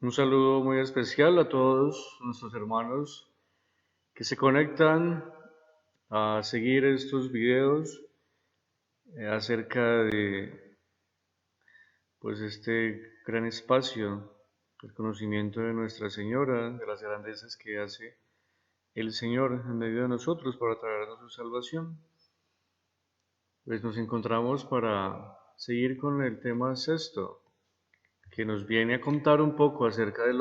Un saludo muy especial a todos nuestros hermanos que se conectan a seguir estos videos acerca de este gran espacio, el conocimiento de Nuestra Señora, de las grandezas que hace el Señor en medio de nosotros para traernos su salvación. Pues nos encontramos para seguir con el tema sexto, que nos viene a contar un poco acerca de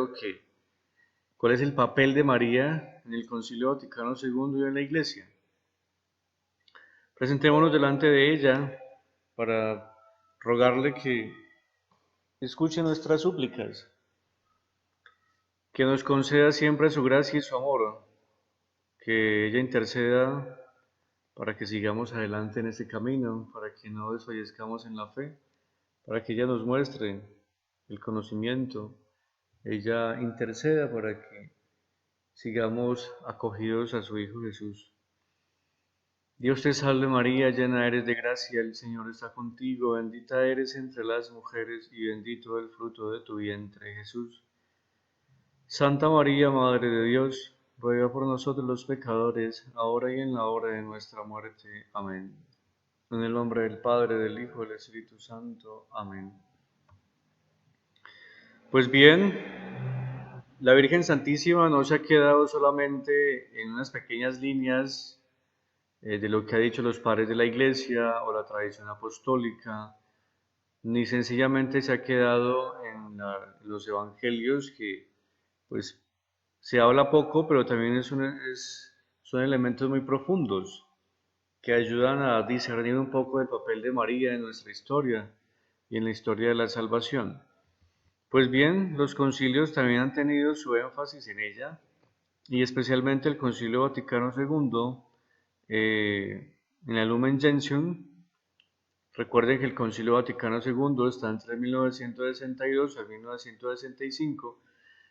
cuál es el papel de María en el Concilio Vaticano II y en la Iglesia. Presentémonos delante de ella para rogarle que escuche nuestras súplicas, que nos conceda siempre su gracia y su amor, que ella interceda para que sigamos adelante en este camino, para que no desfallezcamos en la fe, para que ella nos muestre el conocimiento, ella interceda para que sigamos acogidos a su Hijo Jesús. Dios te salve María, llena eres de gracia, el Señor está contigo, bendita eres entre las mujeres y bendito el fruto de tu vientre, Jesús. Santa María, Madre de Dios, ruega por nosotros los pecadores, ahora y en la hora de nuestra muerte. Amén. En el nombre del Padre, del Hijo y del Espíritu Santo. Amén. Pues bien, la Virgen Santísima no se ha quedado solamente en unas pequeñas líneas de lo que han dicho los padres de la Iglesia o la tradición apostólica, ni sencillamente se ha quedado en los evangelios que pues se habla poco, pero también son elementos muy profundos que ayudan a discernir un poco el papel de María en nuestra historia y en la historia de la salvación. Pues bien, los concilios también han tenido su énfasis en ella, y especialmente el Concilio Vaticano II, en el Lumen Gentium. Recuerden que el Concilio Vaticano II está entre 1962 y 1965.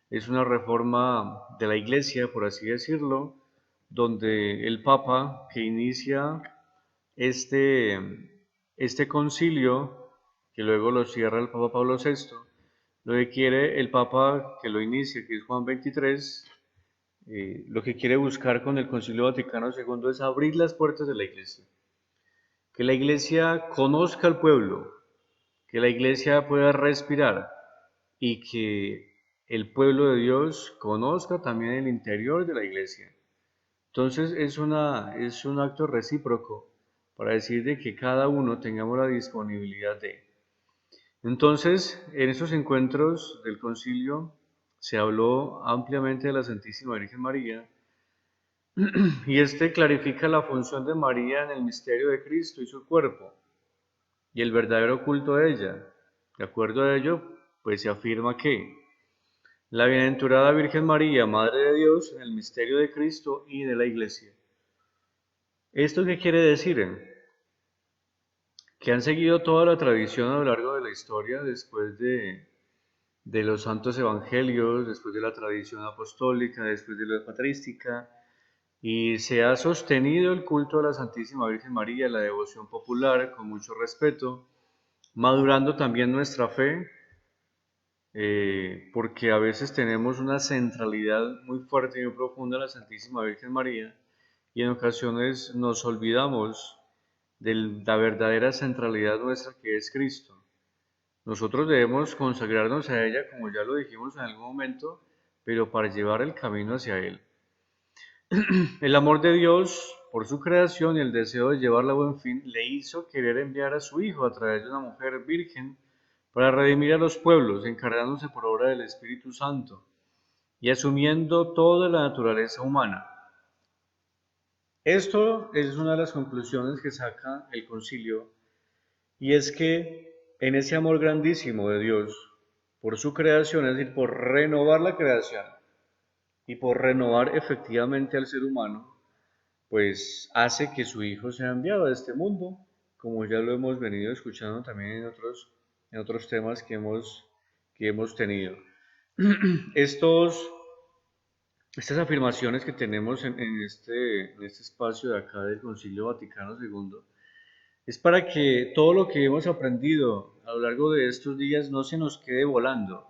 Es una reforma de la Iglesia, por así decirlo, donde el Papa que inicia este concilio, que luego lo cierra el Papa Pablo VI, lo que quiere el Papa que lo inicia, que es Juan XXIII, lo que quiere buscar con el Concilio Vaticano II es abrir las puertas de la Iglesia. Que la Iglesia conozca al pueblo, que la Iglesia pueda respirar y que el pueblo de Dios conozca también el interior de la Iglesia. Entonces es un acto recíproco para decir de que cada uno tengamos la disponibilidad de. Entonces, en esos encuentros del concilio se habló ampliamente de la Santísima Virgen María, y clarifica la función de María en el misterio de Cristo y su cuerpo y el verdadero culto de ella. De acuerdo a ello, pues se afirma que la bienaventurada Virgen María, Madre de Dios, en el misterio de Cristo y de la Iglesia. ¿Esto qué quiere decir? Que han seguido toda la tradición a lo largo de la historia después de los santos evangelios, después de la tradición apostólica, después de la patrística, y se ha sostenido el culto a la Santísima Virgen María, la devoción popular, con mucho respeto, madurando también nuestra fe, porque a veces tenemos una centralidad muy fuerte y muy profunda en la Santísima Virgen María, y en ocasiones nos olvidamos de la verdadera centralidad nuestra que es Cristo. Nosotros debemos consagrarnos a ella, como ya lo dijimos en algún momento, pero para llevar el camino hacia Él. El amor de Dios por su creación y el deseo de llevarla a buen fin le hizo querer enviar a su Hijo a través de una mujer virgen para redimir a los pueblos, encargándose por obra del Espíritu Santo y asumiendo toda la naturaleza humana. Esto es una de las conclusiones que saca el concilio, y es que en ese amor grandísimo de Dios por su creación, es decir, por renovar la creación y por renovar efectivamente al ser humano, pues hace que su Hijo sea enviado a este mundo, como ya lo hemos venido escuchando también en otros temas que hemos tenido. Estas afirmaciones que tenemos en este espacio de acá del Concilio Vaticano II es para que todo lo que hemos aprendido a lo largo de estos días no se nos quede volando,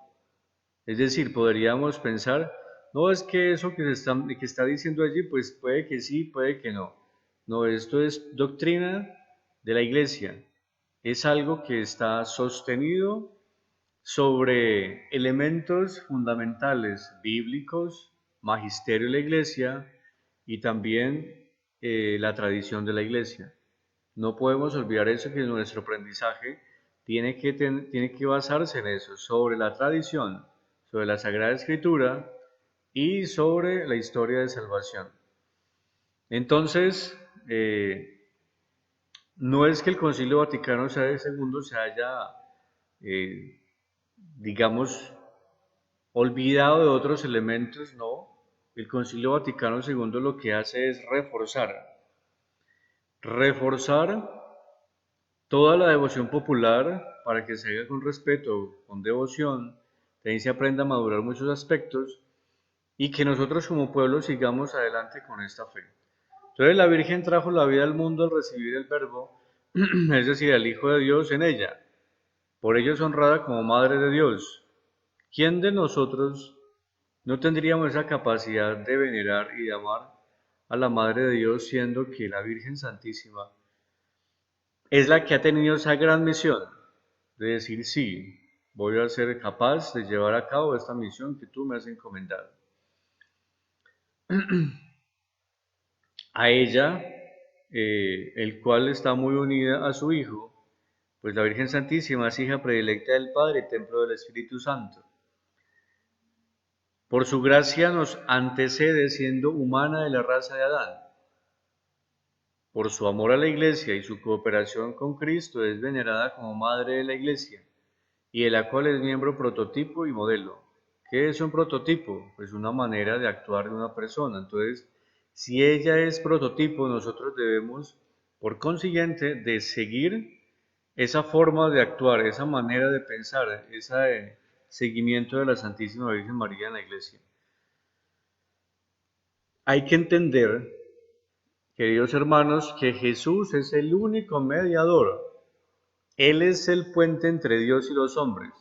Es decir, podríamos pensar, no es que eso que está diciendo allí, pues puede que sí, puede que no. No, esto es doctrina de la Iglesia. Es algo que está sostenido sobre elementos fundamentales bíblicos, magisterio de la Iglesia y también la tradición de la Iglesia. No podemos olvidar eso, que nuestro aprendizaje tiene que basarse en eso, sobre la tradición, sobre la Sagrada Escritura y sobre la historia de salvación. Entonces, no es que el Concilio Vaticano II se haya, eh, digamos, olvidado de otros elementos, no. El Concilio Vaticano II lo que hace es reforzar toda la devoción popular para que se haga con respeto, con devoción, también se aprenda a madurar muchos aspectos y que nosotros como pueblo sigamos adelante con esta fe. Entonces la Virgen trajo la vida al mundo al recibir el Verbo, es decir, el Hijo de Dios en ella. Por ello es honrada como Madre de Dios. ¿Quién de nosotros no tendríamos esa capacidad de venerar y de amar a la Madre de Dios, siendo que la Virgen Santísima es la que ha tenido esa gran misión de decir, sí, voy a ser capaz de llevar a cabo esta misión que tú me has encomendado? A ella, el cual está muy unida a su Hijo, pues la Virgen Santísima es hija predilecta del Padre, templo del Espíritu Santo. Por su gracia nos antecede siendo humana de la raza de Adán. Por su amor a la Iglesia y su cooperación con Cristo es venerada como Madre de la Iglesia, y de la cual es miembro prototipo y modelo. ¿Qué es un prototipo? Pues una manera de actuar de una persona. Entonces, si ella es prototipo, nosotros debemos, por consiguiente, de seguir esa forma de actuar, esa manera de pensar, ese seguimiento de la Santísima Virgen María en la Iglesia. Hay que entender, queridos hermanos, que Jesús es el único mediador. Él es el puente entre Dios y los hombres.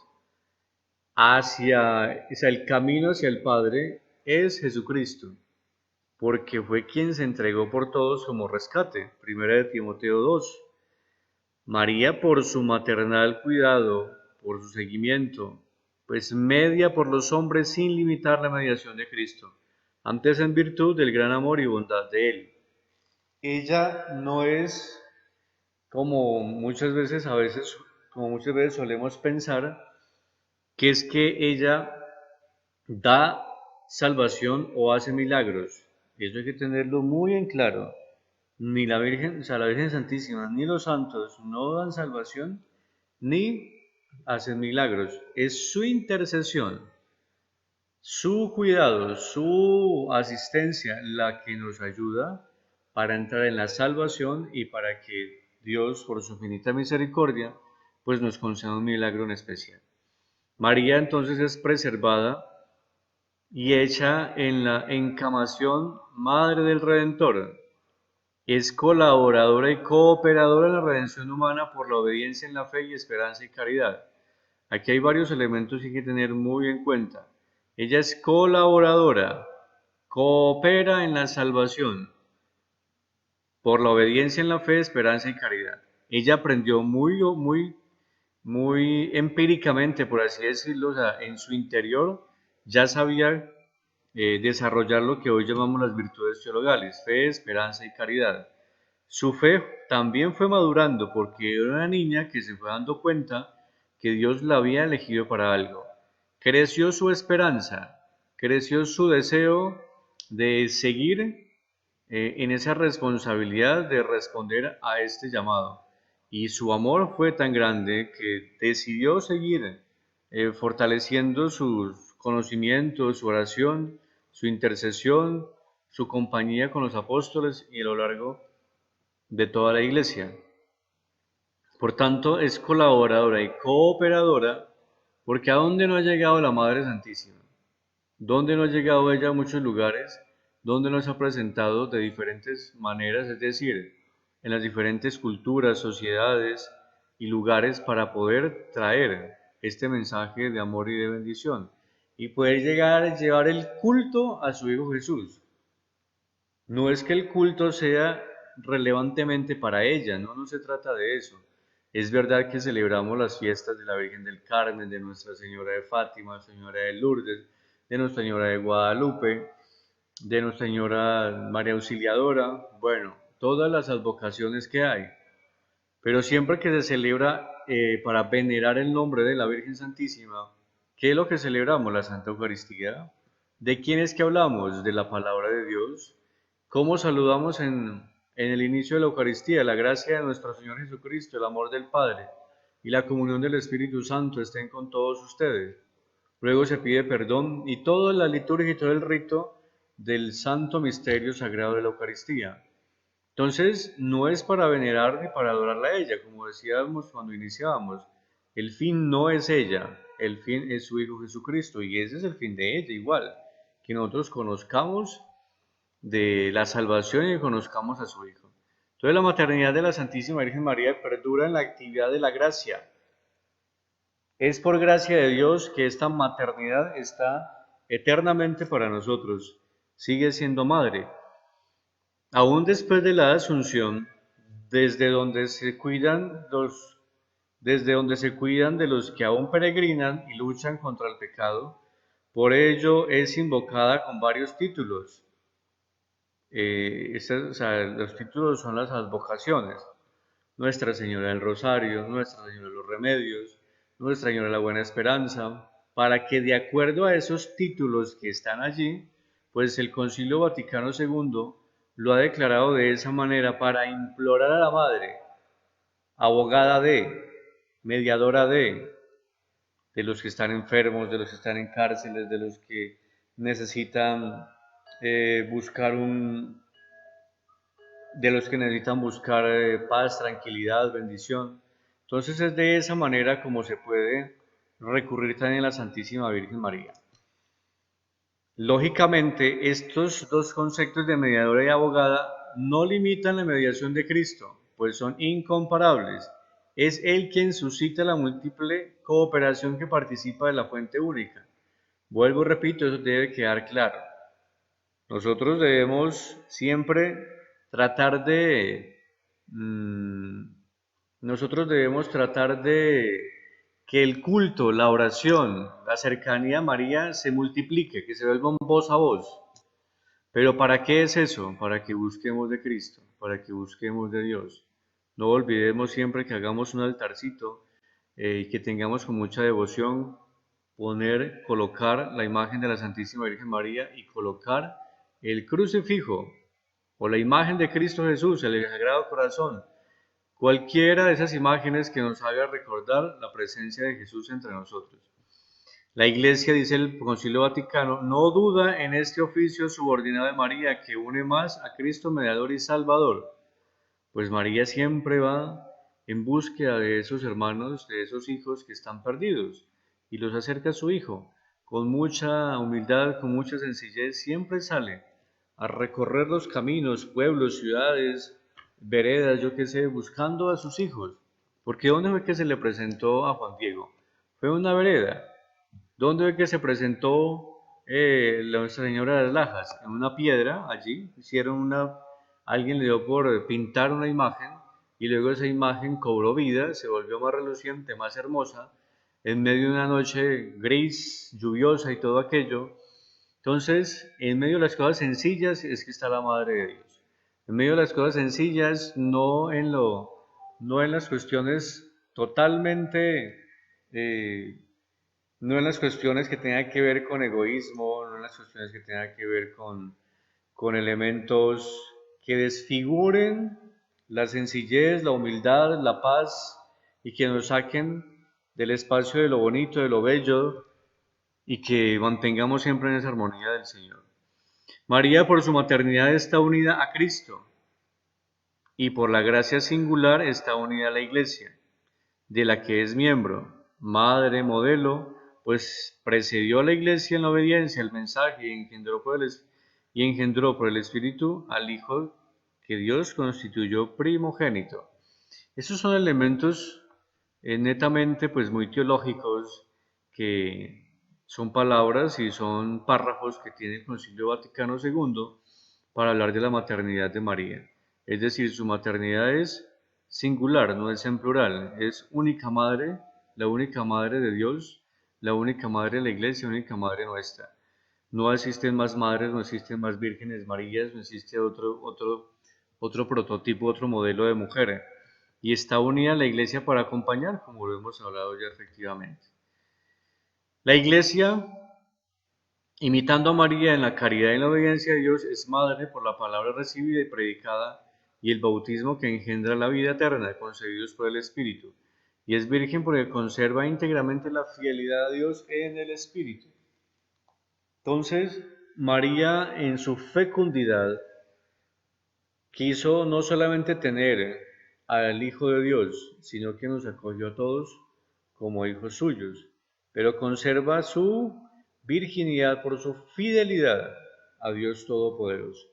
O sea, el camino hacia el Padre es Jesucristo, porque fue quien se entregó por todos como rescate. Primera de Timoteo 2. María, por su maternal cuidado, por su seguimiento, pues media por los hombres sin limitar la mediación de Cristo, antes en virtud del gran amor y bondad de Él. Ella no es como como muchas veces solemos pensar, que es que ella da salvación o hace milagros. Y eso hay que tenerlo muy en claro. Ni la Virgen, o sea, la Virgen Santísima, ni los santos no dan salvación, ni hacen milagros. Es su intercesión, su cuidado, su asistencia la que nos ayuda para entrar en la salvación y para que Dios, por su infinita misericordia, pues nos conceda un milagro en especial. María entonces es preservada y hecha en la encamación Madre del Redentor. Es colaboradora y cooperadora en la redención humana por la obediencia en la fe y esperanza y caridad. Aquí hay varios elementos que hay que tener muy en cuenta. Ella es colaboradora, coopera en la salvación por la obediencia en la fe, esperanza y caridad. Ella aprendió muy empíricamente, por así decirlo, o sea, en su interior ya sabía desarrollar lo que hoy llamamos las virtudes teologales: fe, esperanza y caridad. Su fe también fue madurando porque era una niña que se fue dando cuenta que Dios la había elegido para algo. Creció su esperanza, creció su deseo de seguir en esa responsabilidad de responder a este llamado. Y su amor fue tan grande que decidió seguir fortaleciendo sus conocimientos, su oración, su intercesión, su compañía con los apóstoles y a lo largo de toda la Iglesia. Por tanto, es colaboradora y cooperadora, porque ¿a dónde no ha llegado la Madre Santísima? ¿Dónde no ha llegado ella a muchos lugares? ¿Dónde nos ha presentado de diferentes maneras? Es decir, en las diferentes culturas, sociedades y lugares para poder traer este mensaje de amor y de bendición. y poder llegar a llevar el culto a su Hijo Jesús. No es que el culto sea relevantemente para ella, no se trata de eso. Es verdad que celebramos las fiestas de la Virgen del Carmen, de Nuestra Señora de Fátima, Señora de Lourdes, de Nuestra Señora de Guadalupe, de Nuestra Señora María Auxiliadora, bueno, todas las advocaciones que hay. Pero siempre que se celebra para venerar el nombre de la Virgen Santísima, ¿qué es lo que celebramos? La Santa Eucaristía. ¿De quién es que hablamos? De la palabra de Dios. ¿Cómo saludamos en el inicio de la Eucaristía? La gracia de nuestro Señor Jesucristo, el amor del Padre y la comunión del Espíritu Santo estén con todos ustedes. Luego se pide perdón y toda la liturgia y todo el rito del santo misterio sagrado de la Eucaristía. Entonces, no es para venerar ni para adorarla a ella, como decíamos cuando iniciábamos. El fin no es ella, el fin es su Hijo Jesucristo, y ese es el fin de ella igual, que nosotros conozcamos de la salvación y que conozcamos a su Hijo. Entonces, la maternidad de la Santísima Virgen María perdura en la actividad de la gracia. Es por gracia de Dios que esta maternidad está eternamente para nosotros. Sigue siendo madre. Aún después de la Asunción, desde donde se cuidan de los que aún peregrinan y luchan contra el pecado, por ello es invocada con varios títulos. Los títulos son las advocaciones. Nuestra Señora del Rosario, Nuestra Señora de los Remedios, Nuestra Señora de la Buena Esperanza, para que de acuerdo a esos títulos que están allí, pues el Concilio Vaticano II lo ha declarado de esa manera para implorar a la Madre, abogada mediadora de los que están enfermos, de los que están en cárceles, de los que necesitan buscar de los que necesitan buscar paz, tranquilidad, bendición. Entonces es de esa manera como se puede recurrir también a la Santísima Virgen María. Lógicamente, estos dos conceptos de mediadora y abogada no limitan la mediación de Cristo, pues son incomparables. Es Él quien suscita la múltiple cooperación que participa de la fuente única. Vuelvo y repito, eso debe quedar claro. Nosotros debemos siempre tratar mm, nosotros debemos tratar de que el culto, la oración, la cercanía a María se multiplique, que se vuelva un voz a voz. Pero ¿para qué es eso? Para que busquemos de Cristo, para que busquemos de Dios. No olvidemos siempre que hagamos un altarcito y que tengamos con mucha devoción colocar la imagen de la Santísima Virgen María y colocar el crucifijo o la imagen de Cristo Jesús, el Sagrado Corazón, cualquiera de esas imágenes que nos haga recordar la presencia de Jesús entre nosotros. La Iglesia, dice el Concilio Vaticano, no duda en este oficio subordinado de María que une más a Cristo mediador y Salvador, pues María siempre va en búsqueda de esos hermanos, de esos hijos que están perdidos y los acerca a su Hijo. Con mucha humildad, con mucha sencillez, siempre sale a recorrer los caminos, pueblos, ciudades, veredas, yo qué sé, buscando a sus hijos. Porque ¿dónde fue que se le presentó a Juan Diego? Fue una vereda. ¿Dónde fue que se presentó Nuestra Señora de las Lajas? En una piedra, allí, alguien le dio por pintar una imagen y luego esa imagen cobró vida, se volvió más reluciente, más hermosa, en medio de una noche gris, lluviosa y todo aquello. Entonces, en medio de las cosas sencillas es que está la Madre de Dios. En medio de las cosas sencillas, no en las cuestiones totalmente no en las cuestiones que tengan que ver con egoísmo, no en las cuestiones que tengan que ver con elementos que desfiguren la sencillez, la humildad, la paz y que nos saquen del espacio de lo bonito, de lo bello y que mantengamos siempre en esa armonía del Señor. María por su maternidad está unida a Cristo y por la gracia singular está unida a la Iglesia, de la que es miembro, madre, modelo, pues precedió a la Iglesia en la obediencia al mensaje y engendró por el Espíritu al Hijo que Dios constituyó primogénito. Esos son elementos netamente pues muy teológicos que son palabras y son párrafos que tiene el Concilio Vaticano II para hablar de la maternidad de María. Es decir, su maternidad es singular, no es en plural, es única madre, la única madre de Dios, la única madre de la Iglesia, la única madre nuestra. No existen más madres, no existen más vírgenes Marías, no existe otro prototipo, otro modelo de mujer. Y está unida a la Iglesia para acompañar, como lo hemos hablado ya efectivamente. La Iglesia, imitando a María en la caridad y en la obediencia a Dios, es madre por la palabra recibida y predicada y el bautismo que engendra la vida eterna, concebidos por el Espíritu. Y es virgen porque conserva íntegramente la fidelidad a Dios en el Espíritu. Entonces, María en su fecundidad quiso no solamente tener al Hijo de Dios, sino que nos acogió a todos como hijos suyos, pero conserva su virginidad por su fidelidad a Dios Todopoderoso.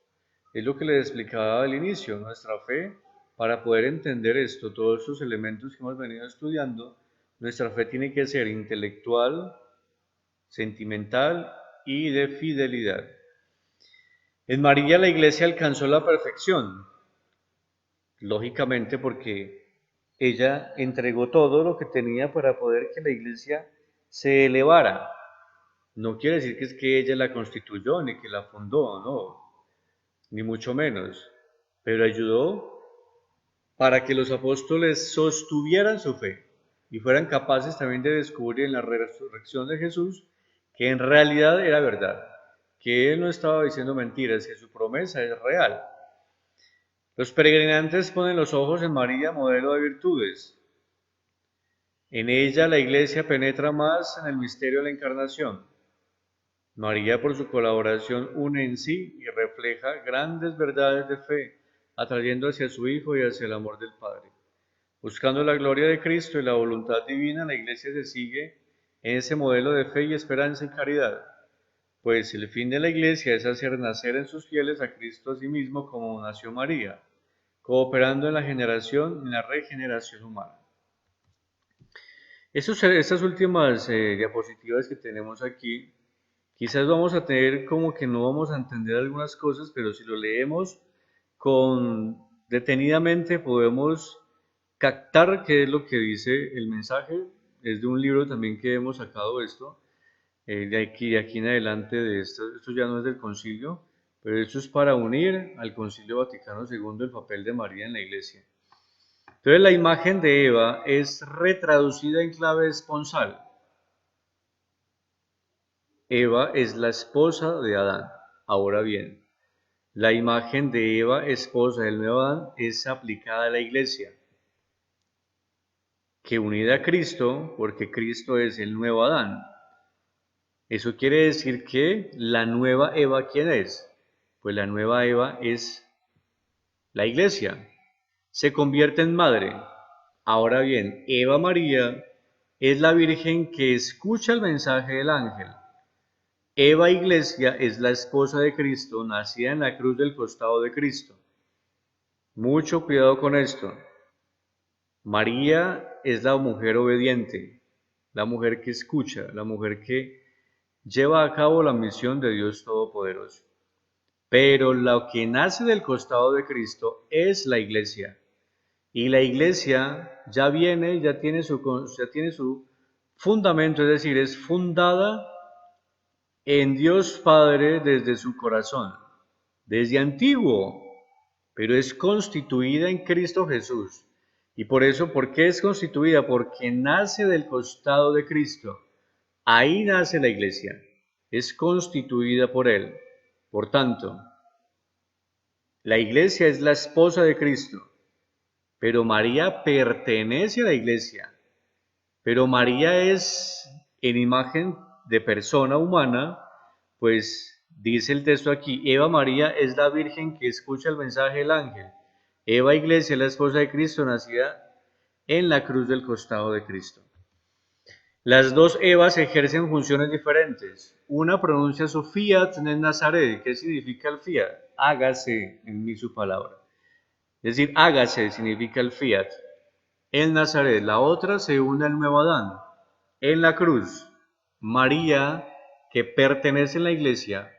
Es lo que les explicaba al inicio, nuestra fe, para poder entender esto, todos estos elementos que hemos venido estudiando, nuestra fe tiene que ser intelectual, sentimental y de fidelidad. En María la Iglesia alcanzó la perfección, lógicamente porque ella entregó todo lo que tenía para poder que la Iglesia se elevara. No quiere decir que es que ella la constituyó ni que la fundó, no, ni mucho menos, pero ayudó para que los apóstoles sostuvieran su fe y fueran capaces también de descubrir en la resurrección de Jesús que en realidad era verdad, que Él no estaba diciendo mentiras, que su promesa es real. Los peregrinantes ponen los ojos en María, modelo de virtudes. En ella la Iglesia penetra más en el misterio de la Encarnación. María, por su colaboración, une en sí y refleja grandes verdades de fe, atrayendo hacia su Hijo y hacia el amor del Padre. Buscando la gloria de Cristo y la voluntad divina, la Iglesia se sigue en ese modelo de fe y esperanza y caridad, pues el fin de la Iglesia es hacer nacer en sus fieles a Cristo a sí mismo como nació María, cooperando en la generación y en la regeneración humana. Estas últimas diapositivas que tenemos aquí, quizás vamos a tener como que no vamos a entender algunas cosas, pero si lo leemos detenidamente podemos captar qué es lo que dice el mensaje. Es de un libro también que hemos sacado esto, de aquí en adelante, esto ya no es del concilio, pero esto es para unir al Concilio Vaticano II el papel de María en la Iglesia. Entonces la imagen de Eva es retraducida en clave esponsal. Eva es la esposa de Adán. Ahora bien, la imagen de Eva, esposa del nuevo Adán, es aplicada a la Iglesia, que unida a Cristo, porque Cristo es el nuevo Adán. Eso quiere decir que la nueva Eva, ¿quién es? Pues la nueva Eva es la Iglesia. Se convierte en madre. Ahora bien, Eva María es la Virgen que escucha el mensaje del ángel. Eva Iglesia es la esposa de Cristo, nacida en la cruz del costado de Cristo. Mucho cuidado con esto. María es la mujer obediente, la mujer que escucha, la mujer que lleva a cabo la misión de Dios Todopoderoso. Pero lo que nace del costado de Cristo es la Iglesia. Y la Iglesia ya tiene su fundamento, es decir, es fundada en Dios Padre desde su corazón, desde antiguo, pero es constituida en Cristo Jesús. Y por eso, ¿por qué es constituida? Porque nace del costado de Cristo. Ahí nace la Iglesia, es constituida por Él. Por tanto, la Iglesia es la esposa de Cristo, pero María pertenece a la Iglesia. Pero María es en imagen de persona humana, pues dice el texto aquí, Eva María es la Virgen que escucha el mensaje del ángel. Eva Iglesia es la esposa de Cristo, nacida en la cruz del costado de Cristo. Las dos Evas ejercen funciones diferentes. Una pronuncia su fiat en Nazaret. ¿Qué significa el fiat? Hágase en mí su palabra. Es decir, hágase significa el fiat en Nazaret. La otra se une al nuevo Adán en la cruz. María, que pertenece a la iglesia,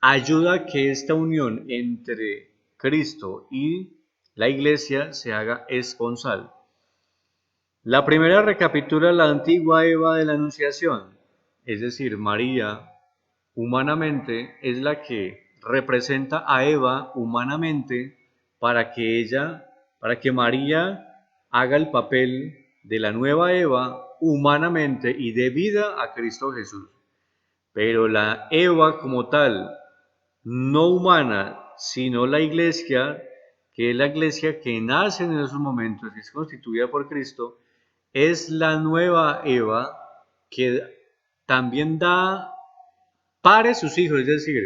ayuda a que esta unión entre Cristo y la iglesia se haga esponsal. La primera recapitula la antigua Eva de la Anunciación, es decir, María humanamente es la que representa a Eva humanamente para que María haga el papel de la nueva Eva humanamente y dé vida a Cristo Jesús. Pero la Eva como tal, no humana, sino la iglesia, que es la iglesia que nace en esos momentos y es constituida por Cristo, es la nueva Eva que también da pare sus hijos, es decir,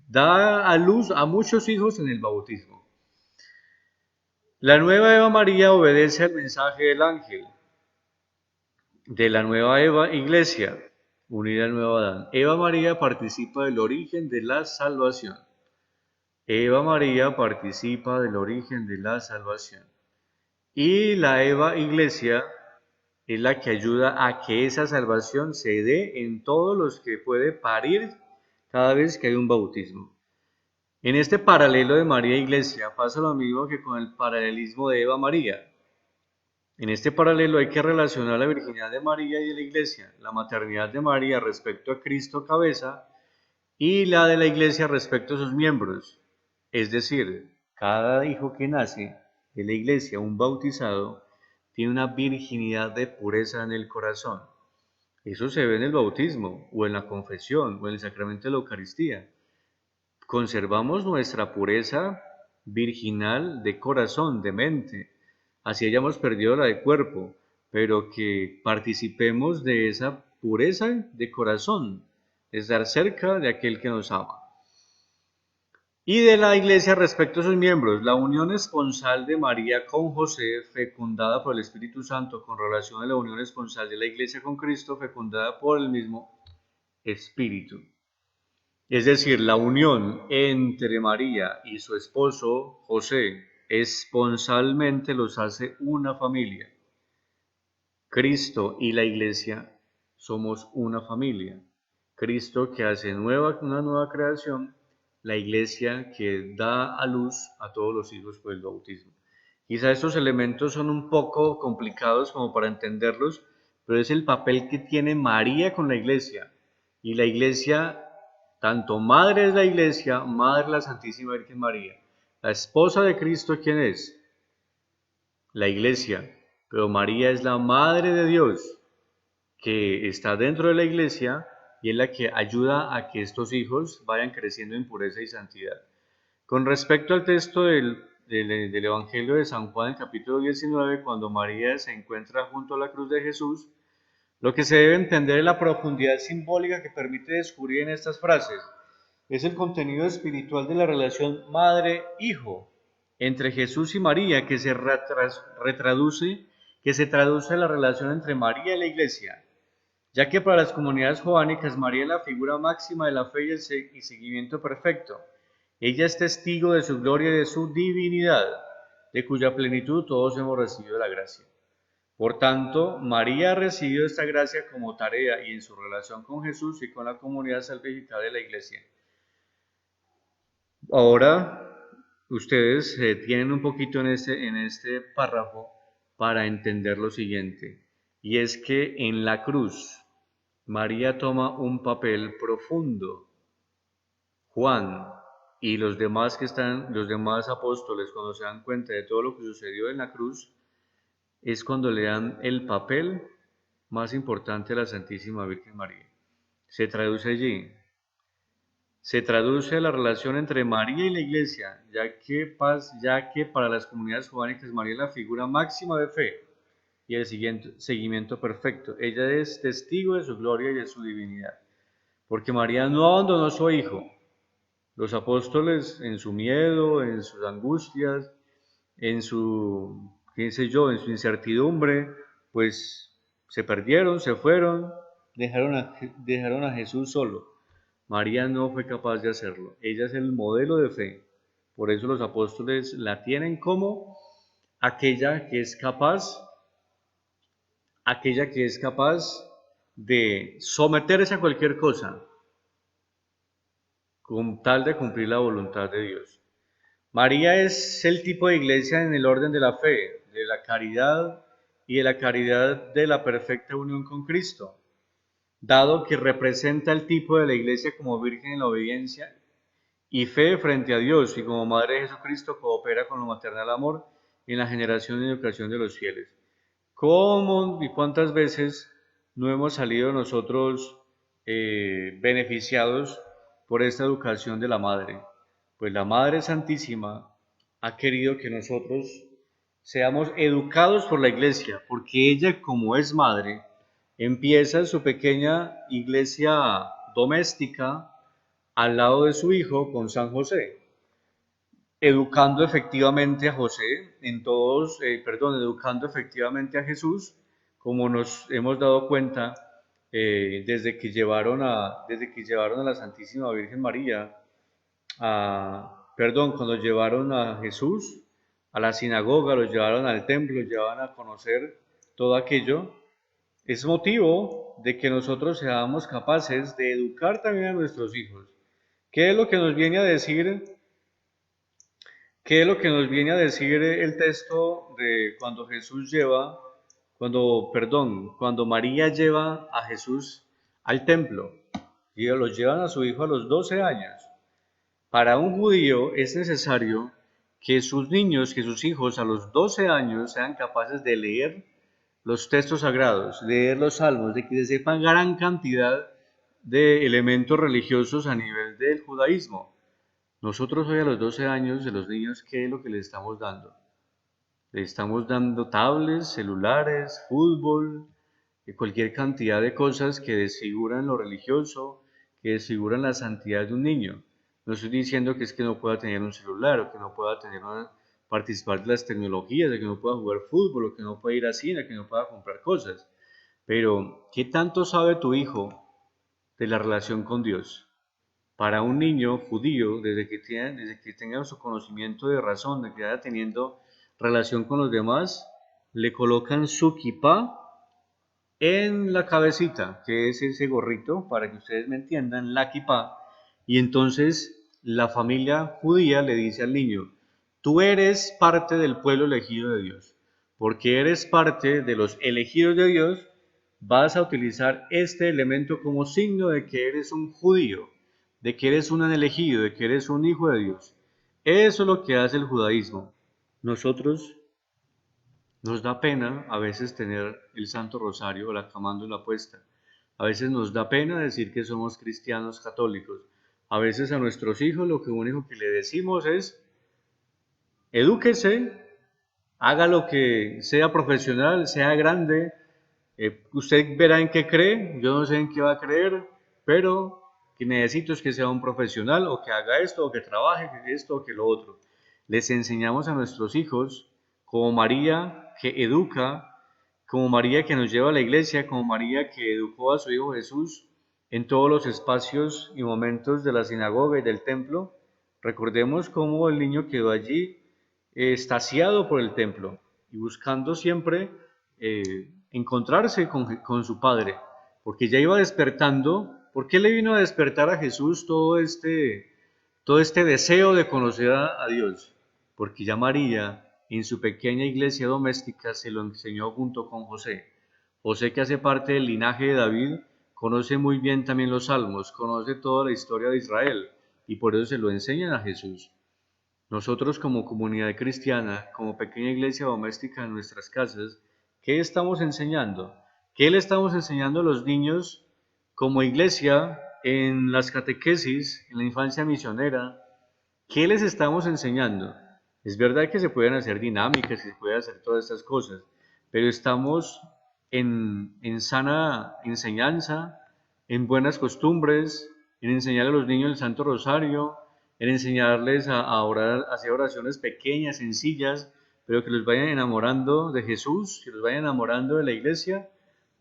da a luz a muchos hijos en el bautismo. La nueva Eva María obedece al mensaje del ángel de la nueva Eva Iglesia, unida al nuevo Adán. Eva María participa del origen de la salvación. Eva María participa del origen de la salvación. Y la Eva Iglesia es la que ayuda a que esa salvación se dé en todos los que puede parir cada vez que hay un bautismo. En este paralelo de María Iglesia pasa lo mismo que con el paralelismo de Eva María. En este paralelo hay que relacionar la virginidad de María y de la Iglesia, la maternidad de María respecto a Cristo cabeza y la de la Iglesia respecto a sus miembros. Es decir, cada hijo que nace de la Iglesia, un bautizado, tiene una virginidad de pureza en el corazón. Eso se ve en el bautismo, o en la confesión, o en el sacramento de la Eucaristía. Conservamos nuestra pureza virginal de corazón, de mente, así hayamos perdido la de cuerpo, pero que participemos de esa pureza de corazón, de estar cerca de aquel que nos ama. Y de la Iglesia respecto a sus miembros, la unión esponsal de María con José, fecundada por el Espíritu Santo, con relación a la unión esponsal de la Iglesia con Cristo, fecundada por el mismo Espíritu. Es decir, la unión entre María y su esposo José esponsalmente los hace una familia. Cristo y la Iglesia somos una familia. Cristo que hace una nueva creación, la Iglesia que da a luz a todos los hijos por el bautismo. Quizá estos elementos son un poco complicados como para entenderlos, pero es el papel que tiene María con la Iglesia. Y la Iglesia, tanto madre es la Iglesia, madre la Santísima Virgen María. La esposa de Cristo, ¿quién es? La Iglesia. Pero María es la Madre de Dios, que está dentro de la Iglesia y es la que ayuda a que estos hijos vayan creciendo en pureza y santidad. Con respecto al texto del Evangelio de San Juan, en capítulo 19, cuando María se encuentra junto a la cruz de Jesús, lo que se debe entender es la profundidad simbólica que permite descubrir en estas frases. Es el contenido espiritual de la relación madre-hijo entre Jesús y María que se traduce en la relación entre María y la Iglesia, ya que para las comunidades jovánicas María es la figura máxima de la fe y seguimiento perfecto. Ella es testigo de su gloria y de su divinidad, de cuya plenitud todos hemos recibido la gracia. Por tanto, María ha recibido esta gracia como tarea y en su relación con Jesús y con la comunidad salvífica de la Iglesia. Ahora, ustedes tienen un poquito en este párrafo para entender lo siguiente, y es que en la cruz María toma un papel profundo. Juan y los demás apóstoles, cuando se dan cuenta de todo lo que sucedió en la cruz, es cuando le dan el papel más importante a la Santísima Virgen María. Se traduce allí. Se traduce la relación entre María y la Iglesia, ya que para las comunidades judáicas María es la figura máxima de fe y el seguimiento perfecto. Ella es testigo de su gloria y de su divinidad, porque María no abandonó a su hijo. Los apóstoles en su miedo, en sus angustias, en su, qué sé yo, en su incertidumbre, pues se perdieron, se fueron, dejaron a Jesús solo. María no fue capaz de hacerlo. Ella es el modelo de fe. Por eso los apóstoles la tienen como aquella que es capaz de someterse a cualquier cosa con tal de cumplir la voluntad de Dios. María es el tipo de iglesia en el orden de la fe, de la caridad y de la caridad de la perfecta unión con Cristo, dado que representa el tipo de la iglesia como virgen en la obediencia y fe frente a Dios, y como Madre de Jesucristo coopera con lo maternal amor en la generación y educación de los fieles. ¿Cómo y cuántas veces no hemos salido nosotros beneficiados por esta educación de la Madre? Pues la Madre Santísima ha querido que nosotros seamos educados por la Iglesia, porque ella, como es Madre, empieza su pequeña iglesia doméstica al lado de su hijo con San José, educando efectivamente a José en todos, educando efectivamente a Jesús, como nos hemos dado cuenta desde que llevaron a la Santísima Virgen María, cuando llevaron a Jesús a la sinagoga, lo llevaron al templo, lo llevaban a conocer todo aquello, es motivo de que nosotros seamos capaces de educar también a nuestros hijos. ¿Qué es lo que nos viene a decir ¿Qué es lo que nos viene a decir el texto de cuando María lleva a Jesús al templo? Y los llevan a su hijo a los 12 años. Para un judío es necesario que sus niños, que sus hijos a los 12 años sean capaces de leer los textos sagrados, leer los salmos, de que se sepan gran cantidad de elementos religiosos a nivel del judaísmo. Nosotros hoy a los 12 años de los niños, ¿qué es lo que les estamos dando? Les estamos dando tablets, celulares, fútbol, cualquier cantidad de cosas que desfiguran lo religioso, que desfiguran la santidad de un niño. No estoy diciendo que es que no pueda tener un celular o que no pueda participar de las tecnologías, de que no pueda jugar fútbol o que no pueda ir a cine, que no pueda comprar cosas. Pero, ¿qué tanto sabe tu hijo de la relación con Dios? Para un niño judío, desde que tenga su conocimiento de razón, de que vaya teniendo relación con los demás, le colocan su kipá en la cabecita, que es ese gorrito, para que ustedes me entiendan, la kipá, y entonces la familia judía le dice al niño, tú eres parte del pueblo elegido de Dios, porque eres parte de los elegidos de Dios, vas a utilizar este elemento como signo de que eres un judío, de que eres un elegido, de que eres un hijo de Dios. Eso es lo que hace el judaísmo. Nosotros nos da pena a veces tener el Santo Rosario o la camándula puesta. A veces nos da pena decir que somos cristianos católicos. A veces a nuestros hijos lo único que le decimos es, edúquese, haga lo que sea profesional, sea grande, usted verá en qué cree, yo no sé en qué va a creer, pero que necesito es que sea un profesional o que haga esto o que trabaje esto o que lo otro. Les enseñamos a nuestros hijos como María que educa, como María que nos lleva a la iglesia, como María que educó a su hijo Jesús en todos los espacios y momentos de la sinagoga y del templo. Recordemos cómo el niño quedó allí extasiado por el templo y buscando siempre encontrarse con su Padre, porque ya iba despertando. ¿Por qué le vino a despertar a Jesús todo este deseo de conocer a Dios? Porque ya María en su pequeña iglesia doméstica se lo enseñó junto con José. José, que hace parte del linaje de David, conoce muy bien también los salmos, conoce toda la historia de Israel y por eso se lo enseñan a Jesús. Nosotros como comunidad cristiana, como pequeña iglesia doméstica en nuestras casas, ¿qué estamos enseñando? ¿Qué le estamos enseñando a los niños como iglesia en las catequesis, en la infancia misionera? ¿Qué les estamos enseñando? Es verdad que se pueden hacer dinámicas, se pueden hacer todas estas cosas, pero estamos en sana enseñanza, en buenas costumbres, en enseñar a los niños el Santo Rosario, en enseñarles a orar, a hacer oraciones pequeñas, sencillas, pero que los vayan enamorando de Jesús, que los vayan enamorando de la iglesia.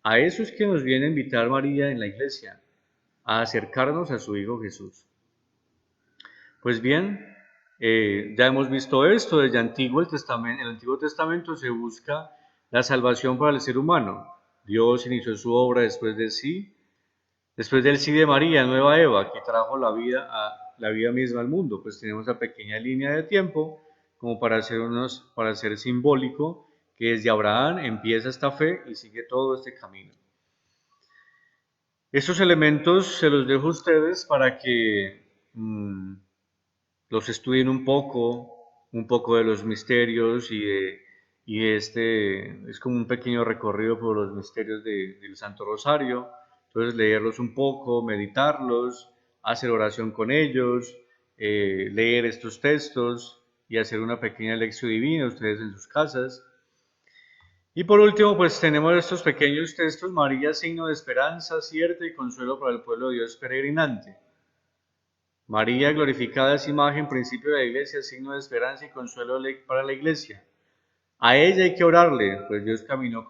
A eso es que nos viene a invitar María en la iglesia, a acercarnos a su Hijo Jesús. Pues bien, ya hemos visto esto, desde el Antiguo Testamento se busca la salvación para el ser humano. Dios inició su obra después del sí de María, nueva Eva, que trajo la vida misma al mundo. Pues tenemos la pequeña línea de tiempo como para hacer simbólico que desde Abraham empieza esta fe y sigue todo este camino. Estos elementos se los dejo a ustedes para que los estudien un poco de los misterios y este es como un pequeño recorrido por los misterios del Santo Rosario. Entonces leerlos un poco, meditarlos, hacer oración con ellos, leer estos textos y hacer una pequeña lección divina ustedes en sus casas. Y por último, pues tenemos estos pequeños textos: María, signo de esperanza, cierta y consuelo para el pueblo de Dios peregrinante. María, glorificada es imagen, principio de la Iglesia, signo de esperanza y consuelo para la Iglesia. A ella hay que orarle, pues Dios caminó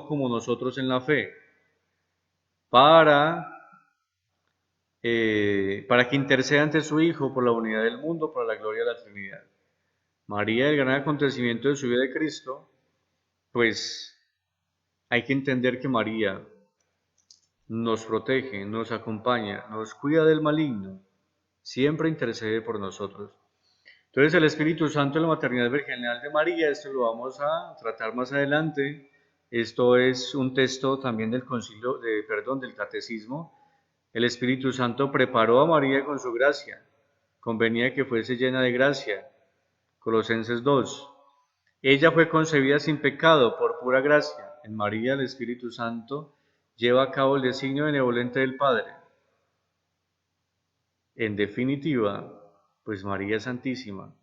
como nosotros en la fe, para, para que interceda ante su Hijo por la unidad del mundo, para la gloria de la Trinidad. María, el gran acontecimiento de su vida de Cristo, pues hay que entender que María nos protege, nos acompaña, nos cuida del maligno, siempre intercede por nosotros. Entonces el Espíritu Santo en la maternidad virginal de María, esto lo vamos a tratar más adelante. Esto es un texto también del Catecismo. El Espíritu Santo preparó a María con su gracia, convenía que fuese llena de gracia. Colosenses 2. Ella fue concebida sin pecado por pura gracia. En María el Espíritu Santo lleva a cabo el designio benevolente del Padre. En definitiva, pues María Santísima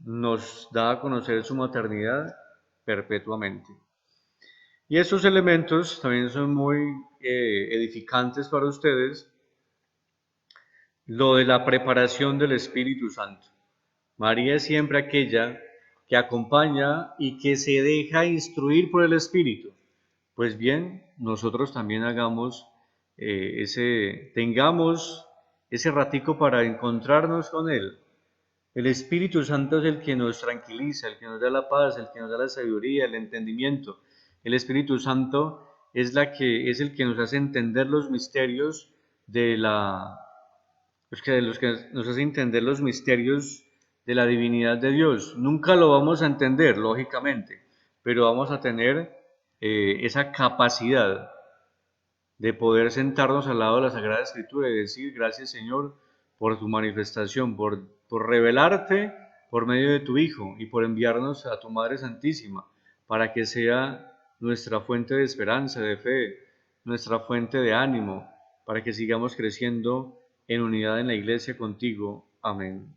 nos da a conocer su maternidad perpetuamente. Y estos elementos también son muy edificantes para ustedes, lo de la preparación del Espíritu Santo. María es siempre aquella que acompaña y que se deja instruir por el Espíritu. Pues bien, nosotros también tengamos ese ratico para encontrarnos con Él. El Espíritu Santo es el que nos tranquiliza, el que nos da la paz, el que nos da la sabiduría, el entendimiento. El Espíritu Santo es el que nos hace entender los misterios los que nos hace entender los misterios de la divinidad de Dios. Nunca lo vamos a entender, lógicamente, pero vamos a tener esa capacidad de poder sentarnos al lado de la Sagrada Escritura y decir: gracias, Señor, por tu manifestación, por revelarte por medio de tu Hijo y por enviarnos a tu Madre Santísima, para que sea nuestra fuente de esperanza, de fe, nuestra fuente de ánimo, para que sigamos creciendo en unidad en la Iglesia contigo. Amén.